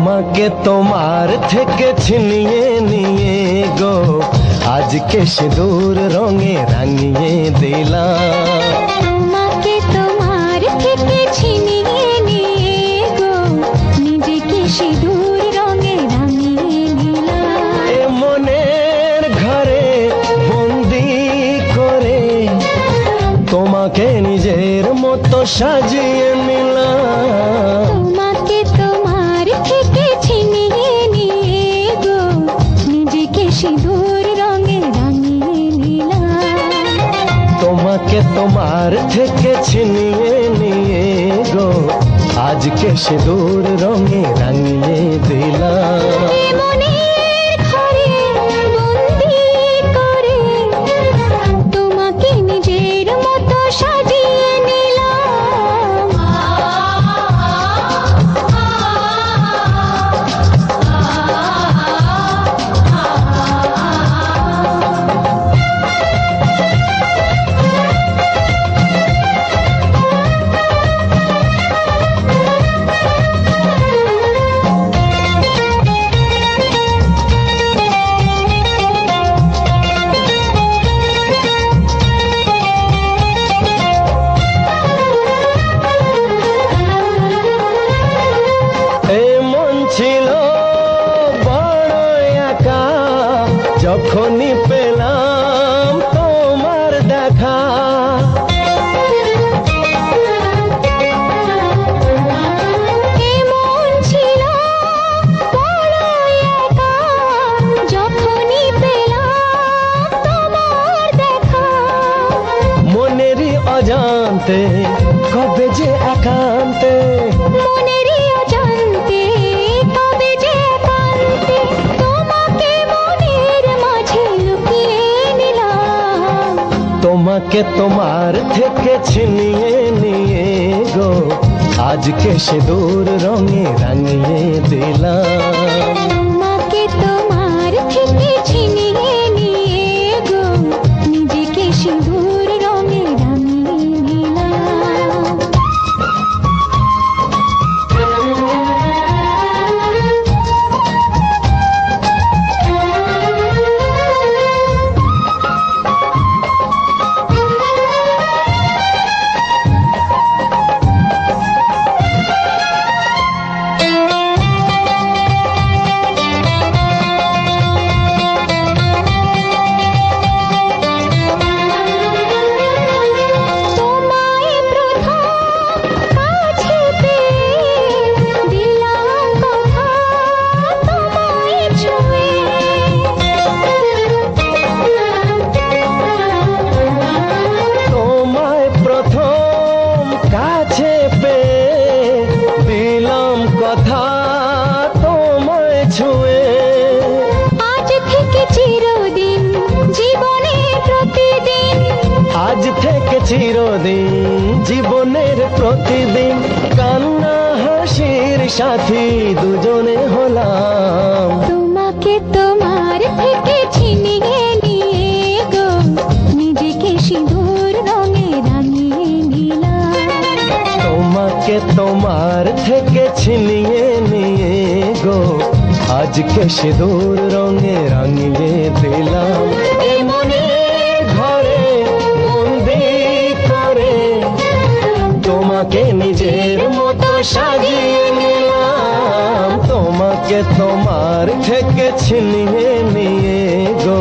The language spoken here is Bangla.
তোমাকে তোমার থেকে ছিনিয়ে নিয়ে গো আজকে সিঁদুর রঙে রাঙিয়ে দিলাম। তোমাকে তোমার থেকে ছিনিয়ে নিয়ে গো নিজেকে সিঁদুর রঙে রাঙিয়ে নিলাম। এ মনের ঘরে বন্দি করে তোমাকে নিজের মতো সাজিয়ে নিলাম। তোমাকে তোমার থেকে ছিনিয়ে নিয়ে গো নিজেকে সিঁদুর রঙে রাঙিয়ে নিলাম। তোমাকে তোমার থেকে ছিনিয়ে নিয়ে গো আজকে সিঁদুর রঙে রাঙিয়ে দিলাম। এ মনের ঘরে বন্দি করে তোমাকে নিজের মতো সাজিয়ে নিলাম। ছিল বড় একা যখনই পেলাম তোমার দেখা। এমন ছিল বড় একা যখনই পেলাম তোমার দেখা। মনেরই অজান্তে কবে যে একান্তে, মনেরই অজান্তে কবে যে একান্তে তোমাকে মনের মাঝে লুকিয়ে নিলাম। তোমাকে তোমার থেকে ছিনিয়ে নিয়ে গো আজকে সিঁদুর রঙে রাঙিয়ে দিলাম। তোমাকে তোমার থেকে ছিনিয়ে নিয়ে গো নিজেকে সিঁদুর রঙে রাঙিয়ে নিলাম। তোমায় প্রথম কাছে পেয়ে দিলাম কথা তোমায় ছুঁয়ে। তোমায় প্রথম কাছে পেয়ে দিলাম কথা তোমায় ছুঁয়ে। আজ থেকে চিরদিন জীবনে প্রতিদিন, আজ থেকে চিরদিন জীবনের প্রতিদিন কান্না হাসির সাথী দুজনে হলাম। তোমাকে তোমার থেকে ছিনিয়ে নিয়ে গো নিজেকে সিঁদুর রঙে রাঙিয়ে নিলাম। তোমাকে তোমার থেকে ছিনিয়ে নিয়ে গো আজকে সিঁদুর রঙে রাঙিয়ে দিলাম। এ মনের ঘরে বন্দি করে তোমাকে নিজের মতো সাজিয়ে নিলাম। তোমাকে তোমার থেকে ছিনিয়ে নিয়ে গো